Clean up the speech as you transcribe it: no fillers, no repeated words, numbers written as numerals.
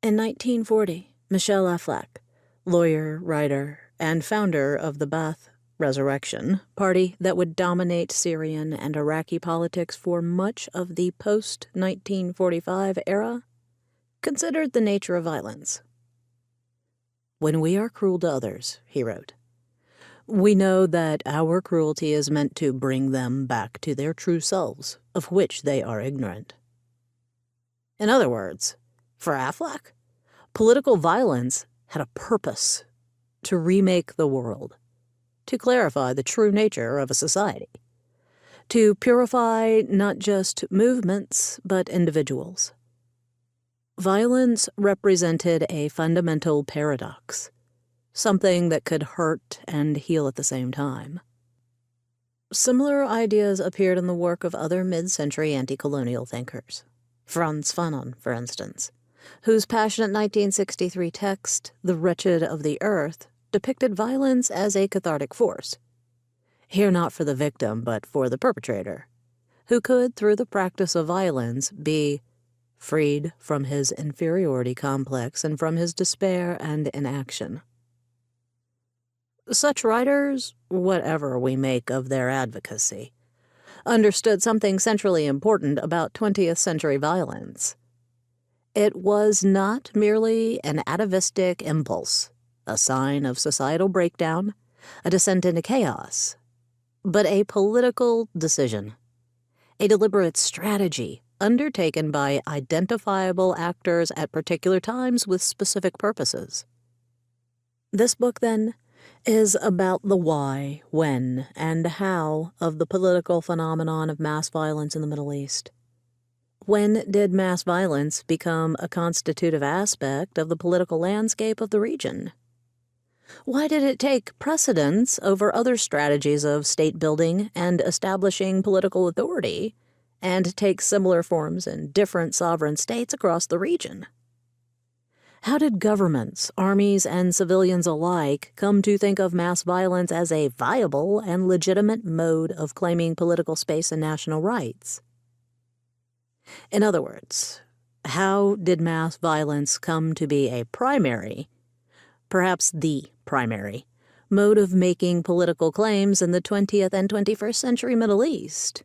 In 1940, Michel Aflaq, lawyer, writer, and founder of the Ba'ath Resurrection party that would dominate Syrian and Iraqi politics for much of the post-1945 era, considered the nature of violence. "When we are cruel to others," he wrote, "we know that our cruelty is meant to bring them back to their true selves, of which they are ignorant." In other words, for Aflaq, political violence had a purpose: to remake the world, to clarify the true nature of a society, to purify not just movements but individuals. Violence represented a fundamental paradox, something that could hurt and heal at the same time. Similar ideas appeared in the work of other mid-century anti-colonial thinkers. Frantz Fanon, for instance, whose passionate 1963 text, The Wretched of the Earth, depicted violence as a cathartic force, here not for the victim but for the perpetrator, who could, through the practice of violence, be freed from his inferiority complex and from his despair and inaction. Such writers, whatever we make of their advocacy, understood something centrally important about 20th century violence. It was not merely an atavistic impulse, a sign of societal breakdown, a descent into chaos, but a political decision, a deliberate strategy undertaken by identifiable actors at particular times with specific purposes. This book, then, is about the why, when, and how of the political phenomenon of mass violence in the Middle East. When did mass violence become a constitutive aspect of the political landscape of the region? Why did it take precedence over other strategies of state building and establishing political authority, and take similar forms in different sovereign states across the region? How did governments, armies, and civilians alike come to think of mass violence as a viable and legitimate mode of claiming political space and national rights? In other words, how did mass violence come to be a primary, perhaps the primary, mode of making political claims in the 20th and 21st century Middle East?